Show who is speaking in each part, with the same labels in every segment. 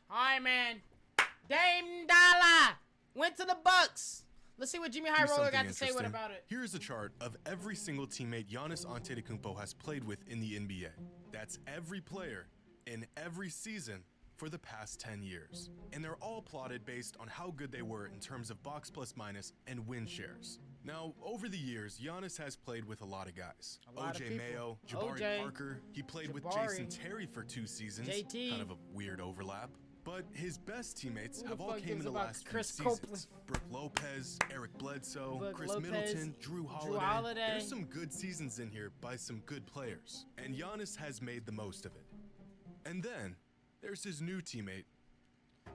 Speaker 1: All right, man. Dame Dollar went to the Bucks. Let's see what Jimmy High Roller got to say what about it.
Speaker 2: Here's a chart of every single teammate Giannis Antetokounmpo has played with in the NBA. That's every player in every season for the past 10 years. And they're all plotted based on how good they were in terms of box plus minus and win shares. Now, over the years, Giannis has played with a lot of guys. OJ Mayo, Jabari Parker. He played with Jason Terry for 2 seasons.
Speaker 1: JT.
Speaker 2: Kind of a weird overlap. But his best teammates have all came in the last few
Speaker 1: Chris
Speaker 2: seasons.
Speaker 1: Copeland?
Speaker 2: Brook Lopez, Eric Bledsoe, Chris
Speaker 1: Lopez,
Speaker 2: Middleton, Drew Holiday.
Speaker 1: Holiday.
Speaker 2: There's some good seasons in here by some good players. And Giannis has made the most of it. And then, there's his new teammate,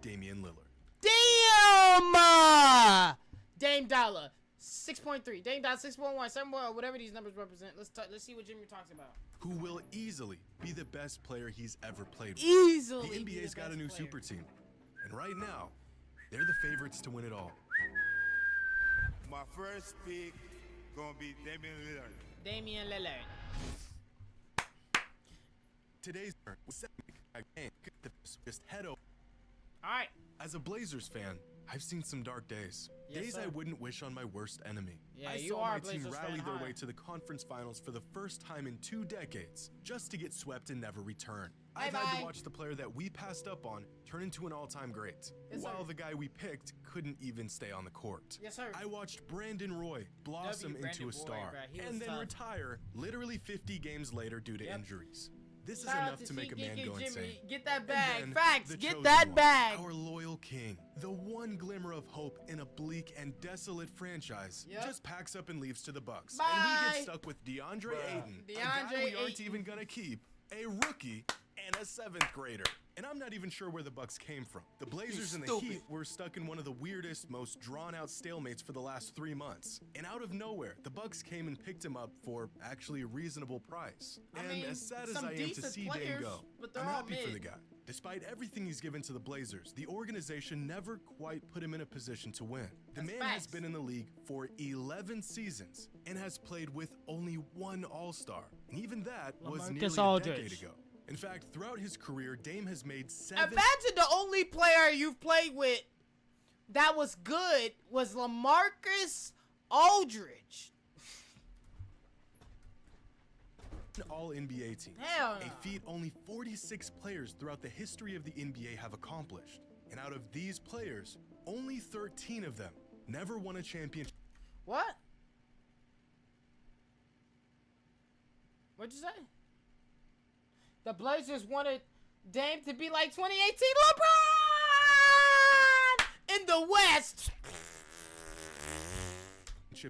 Speaker 2: Damian Lillard.
Speaker 1: Damn! Dame Dollar, 6.3. Dame Dollar, 6.1, 7, whatever these numbers represent. Let's see what Jimmy talks about.
Speaker 2: Who will easily be the best player he's ever played with.
Speaker 1: Easily.
Speaker 2: The NBA's got a new super team. And right now, they're the favorites to win it all.
Speaker 3: My first pick gonna be Damian Lillard.
Speaker 1: Damian Lillard.
Speaker 2: Today's turn was just head over.
Speaker 1: All right.
Speaker 2: As a Blazers fan, I've seen some dark days.
Speaker 1: Yes,
Speaker 2: Days
Speaker 1: sir.
Speaker 2: I wouldn't wish on my worst enemy.
Speaker 1: Yeah,
Speaker 2: I
Speaker 1: you
Speaker 2: saw
Speaker 1: are
Speaker 2: my
Speaker 1: a
Speaker 2: team
Speaker 1: Blazers
Speaker 2: rally
Speaker 1: fan,
Speaker 2: their
Speaker 1: huh?
Speaker 2: way to the conference finals for the first time in 2 decades, just to get swept and never return. I've had
Speaker 1: Bye-bye.
Speaker 2: to watch the player that we passed up on turn into an all-time great,
Speaker 1: Yes,
Speaker 2: while
Speaker 1: sir.
Speaker 2: the guy we picked couldn't even stay on the court.
Speaker 1: Yes, sir.
Speaker 2: I watched Brandon Roy blossom
Speaker 1: Brandon
Speaker 2: into a
Speaker 1: Roy,
Speaker 2: star,
Speaker 1: bro. He was
Speaker 2: and then
Speaker 1: tough.
Speaker 2: retire literally 50 games later due to
Speaker 1: Yep.
Speaker 2: injuries. This is
Speaker 1: Shout out
Speaker 2: enough to make a man go
Speaker 1: Jimmy.
Speaker 2: insane.
Speaker 1: Get that
Speaker 2: And
Speaker 1: bag.
Speaker 2: then
Speaker 1: Facts.
Speaker 2: the
Speaker 1: Get
Speaker 2: chosen
Speaker 1: that
Speaker 2: one,
Speaker 1: bag.
Speaker 2: Our loyal king, the one glimmer of hope in a bleak and desolate franchise,
Speaker 1: Yep.
Speaker 2: just packs up and leaves to the Bucks.
Speaker 1: Bye.
Speaker 2: And we get stuck with DeAndre Ayton, a guy
Speaker 1: DeAndre
Speaker 2: we aren't
Speaker 1: Ayton.
Speaker 2: even gonna keep, a rookie, and a 7th grader. And I'm not even sure where the Bucks came from. The Blazers and the
Speaker 1: stupid.
Speaker 2: Heat were stuck in one of the weirdest, most drawn-out stalemates for the last 3 months. And out of nowhere, the Bucks came and picked him up for actually a reasonable price.
Speaker 1: I
Speaker 2: And
Speaker 1: mean,
Speaker 2: as sad as
Speaker 1: some
Speaker 2: I am to
Speaker 1: decent
Speaker 2: see
Speaker 1: players,
Speaker 2: Dame go,
Speaker 1: but they're
Speaker 2: I'm
Speaker 1: all
Speaker 2: happy for
Speaker 1: mid.
Speaker 2: the guy. Despite everything he's given to the Blazers, the organization never quite put him in a position to win. The
Speaker 1: That's
Speaker 2: man
Speaker 1: facts.
Speaker 2: has been in the league for 11 seasons and has played with only 1 All-Star. And even that was
Speaker 1: LaMarcus
Speaker 2: nearly a
Speaker 1: Aldridge.
Speaker 2: decade ago. In fact, throughout his career, Dame has made 7
Speaker 1: Imagine the only player you've played with that was good was LaMarcus Aldridge.
Speaker 2: All-NBA teams.
Speaker 1: Hell no.
Speaker 2: A feat only 46 players throughout the history of the NBA have accomplished. And out of these players, only 13 of them never won a championship.
Speaker 1: What? What'd you say? The Blazers wanted Dame to be like 2018 LeBron in the West.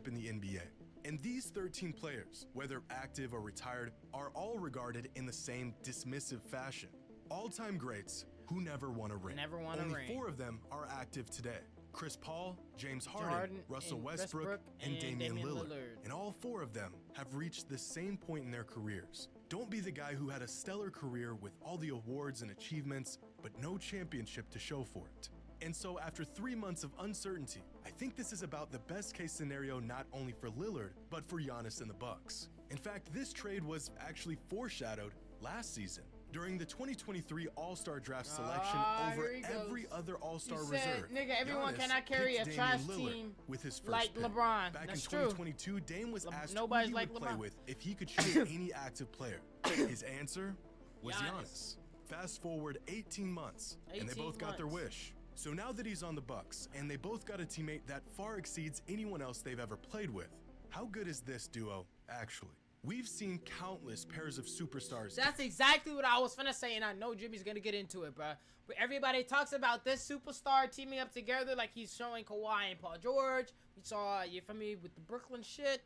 Speaker 2: In the NBA. And these 13 players, whether active or retired, are all regarded in the same dismissive fashion. All-time greats who never won a ring.
Speaker 1: Never won a
Speaker 2: Only
Speaker 1: ring.
Speaker 2: 4 of them are active today. Chris Paul, James Harden,
Speaker 1: Harden,
Speaker 2: Russell
Speaker 1: and
Speaker 2: Westbrook,
Speaker 1: Westbrook,
Speaker 2: and
Speaker 1: and
Speaker 2: Damian
Speaker 1: Damian
Speaker 2: Lillard.
Speaker 1: Lillard.
Speaker 2: And all 4 of them have reached the same point in their careers. Don't be the guy who had a stellar career with all the awards and achievements, but no championship to show for it. And so after 3 months of uncertainty, I think this is about the best case scenario not only for Lillard, but for Giannis and the Bucks. In fact, this trade was actually foreshadowed last season during the 2023 All-Star Draft selection over
Speaker 1: here he goes.
Speaker 2: every other All-Star
Speaker 1: You said,
Speaker 2: reserve.
Speaker 1: nigga, everyone
Speaker 2: Giannis
Speaker 1: cannot carry
Speaker 2: picked
Speaker 1: a
Speaker 2: Damian
Speaker 1: trash
Speaker 2: Lillard
Speaker 1: team
Speaker 2: with his first
Speaker 1: like
Speaker 2: pick.
Speaker 1: LeBron.
Speaker 2: Back
Speaker 1: That's
Speaker 2: in
Speaker 1: true.
Speaker 2: 2022, Dame was asked
Speaker 1: nobody's
Speaker 2: who he
Speaker 1: like
Speaker 2: would play
Speaker 1: LeBron.
Speaker 2: with if he could choose any active player. His answer was
Speaker 1: Giannis.
Speaker 2: Giannis. Fast forward 18 months, and they
Speaker 1: 18
Speaker 2: both got their
Speaker 1: months.
Speaker 2: wish. So now that he's on the Bucks, and they both got a teammate that far exceeds anyone else they've ever played with, how good is this duo, actually? We've seen countless pairs of superstars.
Speaker 1: That's exactly what I was finna say, and I know Jimmy's gonna get into it, bro. But everybody talks about this superstar teaming up together like he's showing Kawhi and Paul George. We saw, you feel me, with the Brooklyn shit.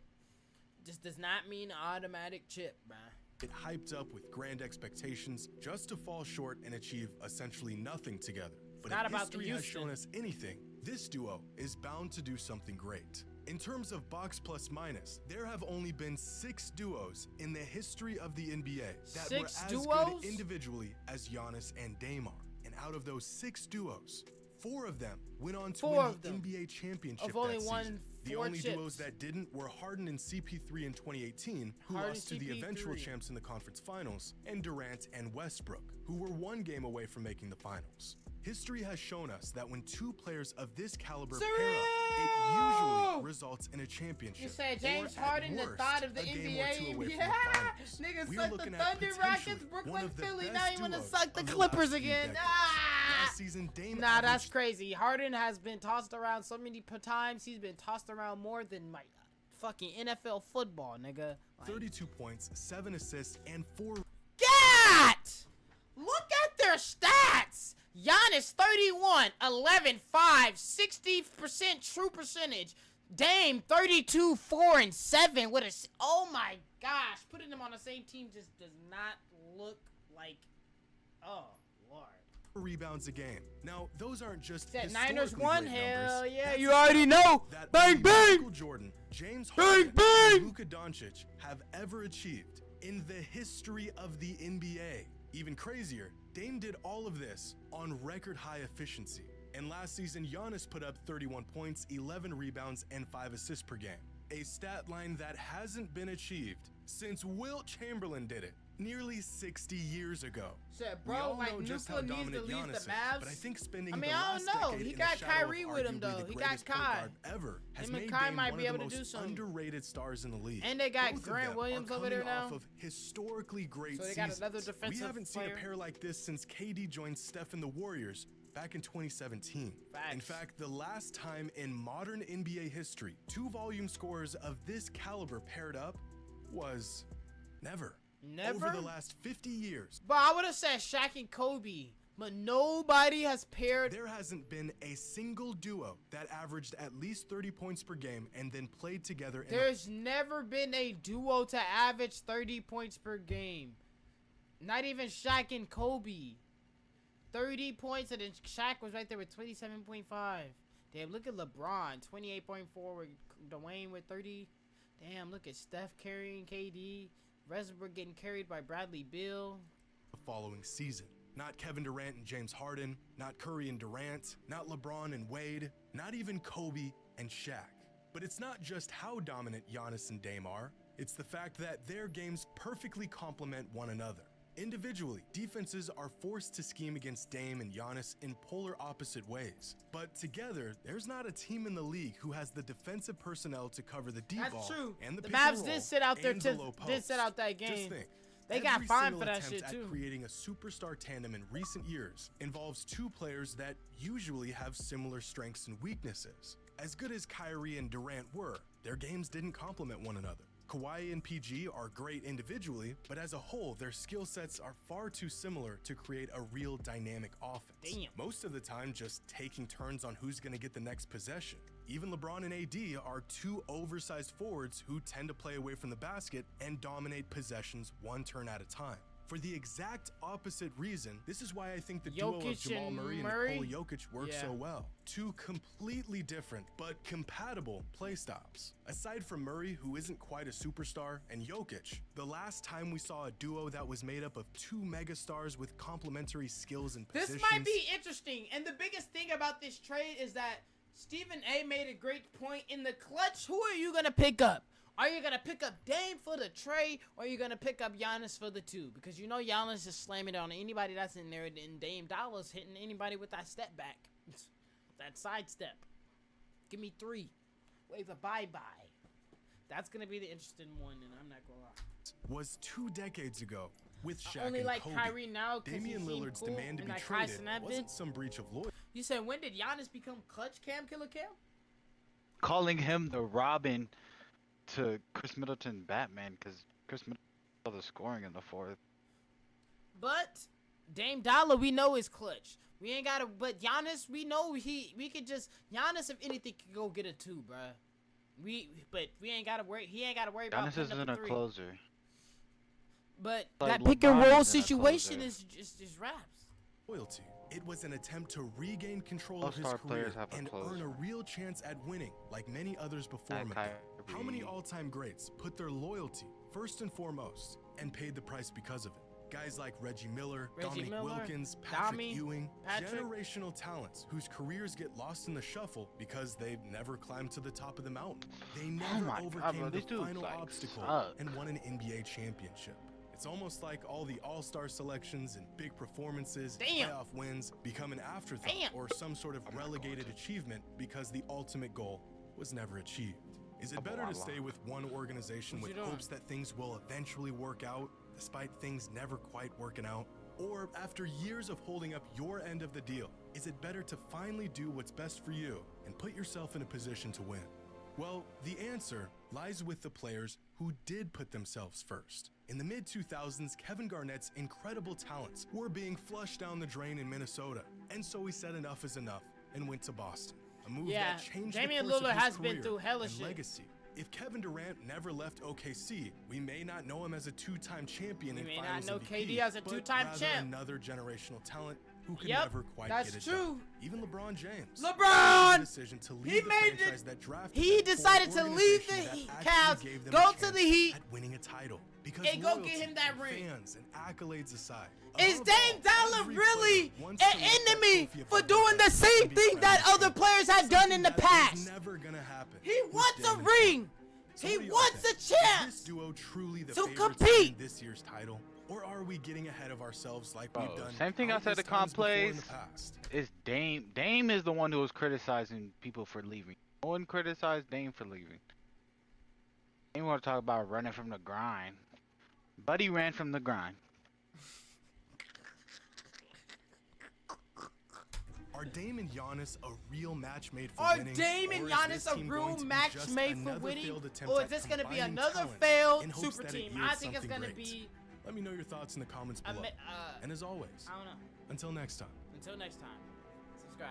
Speaker 1: Just does not mean automatic chip, bro.
Speaker 2: Get hyped up with grand expectations just to fall short and achieve essentially nothing together. But
Speaker 1: Forgot
Speaker 2: if
Speaker 1: about the
Speaker 2: history has
Speaker 1: Houston.
Speaker 2: shown us anything, this duo is bound to do something great. In terms of box plus minus, there have only been 6 duos in the history of the NBA that were
Speaker 1: 6
Speaker 2: as
Speaker 1: duos?
Speaker 2: good individually as Giannis and Dame are. And out of those 6 duos, 4 of them went on to
Speaker 1: 4
Speaker 2: win
Speaker 1: of
Speaker 2: the
Speaker 1: them.
Speaker 2: NBA championship
Speaker 1: Of only
Speaker 2: that
Speaker 1: one
Speaker 2: season. The
Speaker 1: Four
Speaker 2: only
Speaker 1: chips.
Speaker 2: duos that didn't were Harden and CP3 in 2018, who
Speaker 1: Harden,
Speaker 2: lost to the eventual
Speaker 1: CP3.
Speaker 2: champs in the conference finals, and Durant and Westbrook, who were one game away from making the finals. History has shown us that when two players of this caliber pair up, it usually results in a championship.
Speaker 1: You said
Speaker 2: or
Speaker 1: James
Speaker 2: at
Speaker 1: Harden, the
Speaker 2: worst,
Speaker 1: thought of the
Speaker 2: a game or two
Speaker 1: NBA.
Speaker 2: away from
Speaker 1: Yeah,
Speaker 2: the finals.
Speaker 1: niggas
Speaker 2: We are
Speaker 1: suck the
Speaker 2: looking at
Speaker 1: Thunder,
Speaker 2: potentially
Speaker 1: Rockets,
Speaker 2: one
Speaker 1: Brooklyn,
Speaker 2: of the
Speaker 1: Philly.
Speaker 2: best
Speaker 1: Now you want to
Speaker 2: duos
Speaker 1: suck the
Speaker 2: of
Speaker 1: Clippers
Speaker 2: last few
Speaker 1: again.
Speaker 2: decades.
Speaker 1: Ah!
Speaker 2: Last season, Dame
Speaker 1: Nah, that's
Speaker 2: averaged
Speaker 1: crazy. Harden has been tossed around so many times. He's been tossed around more than my fucking NFL football, nigga. Like,
Speaker 2: 32 points, 7 assists, and 4
Speaker 1: God! Look at their stats. Giannis 31, 11, 5, 60% true percentage. Dame 32, 4, and 7 with a. Oh my gosh, putting them on the same team just does not look like. Oh Lord.
Speaker 2: rebounds a game. Now, those aren't just
Speaker 1: That
Speaker 2: historically
Speaker 1: Niners won?
Speaker 2: great
Speaker 1: Hell
Speaker 2: numbers.
Speaker 1: yeah,
Speaker 2: That's
Speaker 1: you
Speaker 2: the
Speaker 1: already
Speaker 2: stat
Speaker 1: know.
Speaker 2: that
Speaker 1: Bang,
Speaker 2: only
Speaker 1: bang.
Speaker 2: Michael Jordan, James
Speaker 1: Bang,
Speaker 2: Harden,
Speaker 1: bang.
Speaker 2: and Luka Doncic have ever achieved in the history of the NBA. Even crazier, Dame did all of this on record high efficiency. And last season, Giannis put up 31 points, 11 rebounds, and 5 assists per game. A stat line that hasn't been achieved since Wilt Chamberlain did it nearly 60 years ago.
Speaker 1: Said,
Speaker 2: We
Speaker 1: bro,
Speaker 2: all
Speaker 1: like
Speaker 2: know just how
Speaker 1: Nuka needs to
Speaker 2: dominant
Speaker 1: leave
Speaker 2: Giannis
Speaker 1: the
Speaker 2: is,
Speaker 1: Mavs.
Speaker 2: but I think spending
Speaker 1: I mean,
Speaker 2: the
Speaker 1: I
Speaker 2: last
Speaker 1: don't know.
Speaker 2: decade
Speaker 1: He
Speaker 2: in
Speaker 1: got
Speaker 2: the shadow
Speaker 1: Kyrie
Speaker 2: of
Speaker 1: with him,
Speaker 2: arguably
Speaker 1: though.
Speaker 2: the
Speaker 1: He got
Speaker 2: greatest point
Speaker 1: Kai.
Speaker 2: guard ever has
Speaker 1: Him and
Speaker 2: made
Speaker 1: Kai
Speaker 2: Dame
Speaker 1: might
Speaker 2: one
Speaker 1: be
Speaker 2: of
Speaker 1: able
Speaker 2: the
Speaker 1: to do
Speaker 2: most
Speaker 1: something.
Speaker 2: underrated stars in the league.
Speaker 1: And they got
Speaker 2: Both of
Speaker 1: Grant
Speaker 2: them
Speaker 1: Williams
Speaker 2: are
Speaker 1: over there
Speaker 2: coming
Speaker 1: now.
Speaker 2: off of historically great
Speaker 1: So they got
Speaker 2: seasons.
Speaker 1: another
Speaker 2: We
Speaker 1: defensive
Speaker 2: haven't seen a
Speaker 1: player.
Speaker 2: pair like this since KD joined Steph and the Warriors back in 2017. In
Speaker 1: Facts.
Speaker 2: fact, the last time in modern NBA history two volume scorers of this caliber paired up was never.
Speaker 1: Never?
Speaker 2: Over the last 50 years,
Speaker 1: But I would have said Shaq and Kobe, but nobody has paired.
Speaker 2: there hasn't been a single duo that averaged at least 30 points per game and then played together in a
Speaker 1: There's never been a duo to average 30 points per game. Not even Shaq and Kobe. 30 points, and then Shaq was right there with 27.5. Damn, look at LeBron, 28.4 with Dwayne with 30. Damn, look at Steph carrying KD. Westbrook getting carried by Bradley Beal.
Speaker 2: the following season. Not Kevin Durant and James Harden, not Curry and Durant, not LeBron and Wade, not even Kobe and Shaq. But it's not just how dominant Giannis and Dame are, it's the fact that their games perfectly complement one another. Individually, defenses are forced to scheme against Dame and Giannis in polar opposite ways. But together, there's not a team in the league who has the defensive personnel to cover the D
Speaker 1: That's
Speaker 2: ball
Speaker 1: true.
Speaker 2: and the
Speaker 1: The
Speaker 2: pick and
Speaker 1: Mavs did
Speaker 2: roll
Speaker 1: sit out there
Speaker 2: and the
Speaker 1: to
Speaker 2: low
Speaker 1: did sit
Speaker 2: post.
Speaker 1: out that
Speaker 2: Just
Speaker 1: game.
Speaker 2: think,
Speaker 1: They got
Speaker 2: every
Speaker 1: fined
Speaker 2: single
Speaker 1: for that
Speaker 2: attempt
Speaker 1: shit
Speaker 2: at
Speaker 1: too.
Speaker 2: creating a superstar tandem in recent years involves two players that usually have similar strengths and weaknesses. As good as Kyrie and Durant were, their games didn't complement one another. Kawhi and PG are great individually, but as a whole, their skill sets are far too similar to create a real dynamic offense.
Speaker 1: Damn.
Speaker 2: Most of the time, just taking turns on who's going to get the next possession. Even LeBron and AD are two oversized forwards who tend to play away from the basket and dominate possessions one turn at a time. For the exact opposite reason, this is why I think the duo of
Speaker 1: Jokic
Speaker 2: Jamal
Speaker 1: and
Speaker 2: Murray and
Speaker 1: Murray?
Speaker 2: Nikola Jokic work
Speaker 1: Yeah.
Speaker 2: so well. Two completely different but compatible playstyles. Aside from Murray, who isn't quite a superstar, and Jokic, the last time we saw a duo that was made up of two megastars with complementary skills and positions.
Speaker 1: This might be interesting, and the biggest thing about this trade is that Stephen A made a great point in the clutch. Who are you gonna pick up? Are you gonna pick up Dame for the trade, or are you gonna pick up Giannis for the two? Because you know Giannis is slamming it on anybody that's in there, and Dame Dollars hitting anybody with that step back, that side step. Give me 3, wave a bye-bye. That's gonna be the interesting one, and I'm not gonna lie.
Speaker 2: Was 2 decades ago with Shaq
Speaker 1: I only
Speaker 2: and
Speaker 1: like
Speaker 2: Kobe.
Speaker 1: Kyrie now because he
Speaker 2: Damian
Speaker 1: seemed
Speaker 2: Lillard's
Speaker 1: cool,
Speaker 2: demand to
Speaker 1: and
Speaker 2: be
Speaker 1: like Kai
Speaker 2: traded
Speaker 1: Cenat
Speaker 2: wasn't
Speaker 1: did.
Speaker 2: some breach of loyalty.
Speaker 1: You said, when did Giannis become clutch Cam Killer Cam?
Speaker 4: Calling him the Robin to Chris Middleton Batman because Chris Middleton saw the scoring in the fourth.
Speaker 1: But Dame Dollar, we know is clutch. We ain't gotta. But Giannis, we know we could just Giannis, if anything, could go get a 2, bruh. But we ain't gotta worry. He ain't gotta worry about
Speaker 4: Giannis
Speaker 1: putting up
Speaker 4: isn't
Speaker 1: a
Speaker 4: a
Speaker 1: 3.
Speaker 4: closer.
Speaker 1: But
Speaker 4: Like
Speaker 1: that pick and
Speaker 4: LeBron
Speaker 1: roll
Speaker 4: isn't a
Speaker 1: situation
Speaker 4: closer.
Speaker 1: is just raps.
Speaker 2: Loyalty. It was an attempt to regain control of his
Speaker 4: All-star
Speaker 2: career
Speaker 4: players have a
Speaker 2: and
Speaker 4: closer.
Speaker 2: earn a real chance at winning, like many others before him.
Speaker 4: Kyrie.
Speaker 2: How many all-time greats put their loyalty first and foremost and paid the price because of it? Guys like Reggie Miller,
Speaker 1: Reggie
Speaker 2: Dominique
Speaker 1: Miller,
Speaker 2: Wilkins, Patrick
Speaker 1: Dami,
Speaker 2: Ewing,
Speaker 1: Patrick.
Speaker 2: generational talents whose careers get lost in the shuffle because they've never climbed to the top of the mountain. They never
Speaker 4: my God,
Speaker 2: overcame
Speaker 4: bro,
Speaker 2: the
Speaker 4: these dudes,
Speaker 2: final
Speaker 4: like,
Speaker 2: obstacle
Speaker 4: suck.
Speaker 2: and won an NBA championship. It's almost like all the all-star selections and big performances,
Speaker 1: Damn.
Speaker 2: playoff wins become an afterthought
Speaker 1: Damn.
Speaker 2: or some sort of relegated achievement because the ultimate goal was never achieved. Is it better to stay with one organization
Speaker 1: What
Speaker 2: with
Speaker 1: you doing?
Speaker 2: hopes that things will eventually work out, despite things never quite working out? Or after years of holding up your end of the deal, is it better to finally do what's best for you and put yourself in a position to win? Well, the answer lies with the players who did put themselves first. In the mid-2000s, Kevin Garnett's incredible talents were being flushed down the drain in Minnesota, and so he said enough is enough and went to Boston. A move
Speaker 1: Yeah,
Speaker 2: that changed
Speaker 1: Damian
Speaker 2: the course
Speaker 1: Lillard
Speaker 2: of his
Speaker 1: has been
Speaker 2: career
Speaker 1: through hella
Speaker 2: and
Speaker 1: shit.
Speaker 2: legacy. If Kevin Durant never left OKC, we may not know him as a two-time champion
Speaker 1: We
Speaker 2: in
Speaker 1: may not
Speaker 2: Finals
Speaker 1: know
Speaker 2: MVP,
Speaker 1: KD as a
Speaker 2: but
Speaker 1: two-time
Speaker 2: rather
Speaker 1: champ.
Speaker 2: another generational talent who can
Speaker 1: Yep,
Speaker 2: never quite
Speaker 1: that's
Speaker 2: get it
Speaker 1: true.
Speaker 2: done. Even LeBron James.
Speaker 1: LeBron!
Speaker 2: made the decision to leave
Speaker 1: He
Speaker 2: the
Speaker 1: made
Speaker 2: franchise
Speaker 1: it.
Speaker 2: that drafted
Speaker 1: He
Speaker 2: him for an
Speaker 1: decided to leave the
Speaker 2: organization that
Speaker 1: Cavs,
Speaker 2: actually gave them
Speaker 1: go
Speaker 2: a
Speaker 1: to
Speaker 2: chance
Speaker 1: the Heat,
Speaker 2: at winning a title. Because
Speaker 1: and go
Speaker 2: loyalty,
Speaker 1: get him that ring.
Speaker 2: fans and accolades aside,
Speaker 1: Is
Speaker 2: above
Speaker 1: Dame
Speaker 2: all,
Speaker 1: Dollar
Speaker 2: every
Speaker 1: really
Speaker 2: player wants
Speaker 1: an
Speaker 2: to lift that
Speaker 1: enemy
Speaker 2: trophy
Speaker 1: for
Speaker 2: above
Speaker 1: doing
Speaker 2: their
Speaker 1: the
Speaker 2: head
Speaker 1: same
Speaker 2: and be
Speaker 1: thing that
Speaker 2: crowned
Speaker 1: other
Speaker 2: champion?
Speaker 1: players had done in the
Speaker 2: Something that
Speaker 1: past?
Speaker 2: was never gonna happen.
Speaker 1: He
Speaker 2: with
Speaker 1: wants a
Speaker 2: Dame and
Speaker 1: ring.
Speaker 2: So
Speaker 1: He
Speaker 2: what do y'all
Speaker 1: wants
Speaker 2: think?
Speaker 1: a
Speaker 2: Is
Speaker 1: chance
Speaker 2: this duo truly the
Speaker 1: to
Speaker 2: favorites to
Speaker 1: compete.
Speaker 2: win this year's title, or are we getting ahead of ourselves like
Speaker 4: Bro,
Speaker 2: we've done?
Speaker 4: same thing I said
Speaker 2: countless
Speaker 4: to Comp
Speaker 2: times before in
Speaker 4: Plays.
Speaker 2: the past?
Speaker 4: It's Dame. Dame is the one who was criticizing people for leaving. No one criticized Dame for leaving. Dame want to talk about running from the grind. Buddy ran from the grind.
Speaker 2: Are Dame and Giannis a real match made for
Speaker 1: Are
Speaker 2: winning?
Speaker 1: Dame and
Speaker 2: or is
Speaker 1: Giannis
Speaker 2: this
Speaker 1: a
Speaker 2: team
Speaker 1: real
Speaker 2: going to be
Speaker 1: match
Speaker 2: just
Speaker 1: made for
Speaker 2: another
Speaker 1: winning?
Speaker 2: failed attempt
Speaker 1: Or
Speaker 2: at
Speaker 1: is this going to be
Speaker 2: combining
Speaker 1: another
Speaker 2: talent
Speaker 1: failed
Speaker 2: in hopes
Speaker 1: super
Speaker 2: that it
Speaker 1: team?
Speaker 2: yields
Speaker 1: I think it's
Speaker 2: something
Speaker 1: going to
Speaker 2: great?
Speaker 1: be
Speaker 2: Let me know your thoughts in the comments
Speaker 1: a
Speaker 2: below.
Speaker 1: mi-
Speaker 2: And as always,
Speaker 1: I don't know.
Speaker 2: until next time.
Speaker 1: Until next time, subscribe.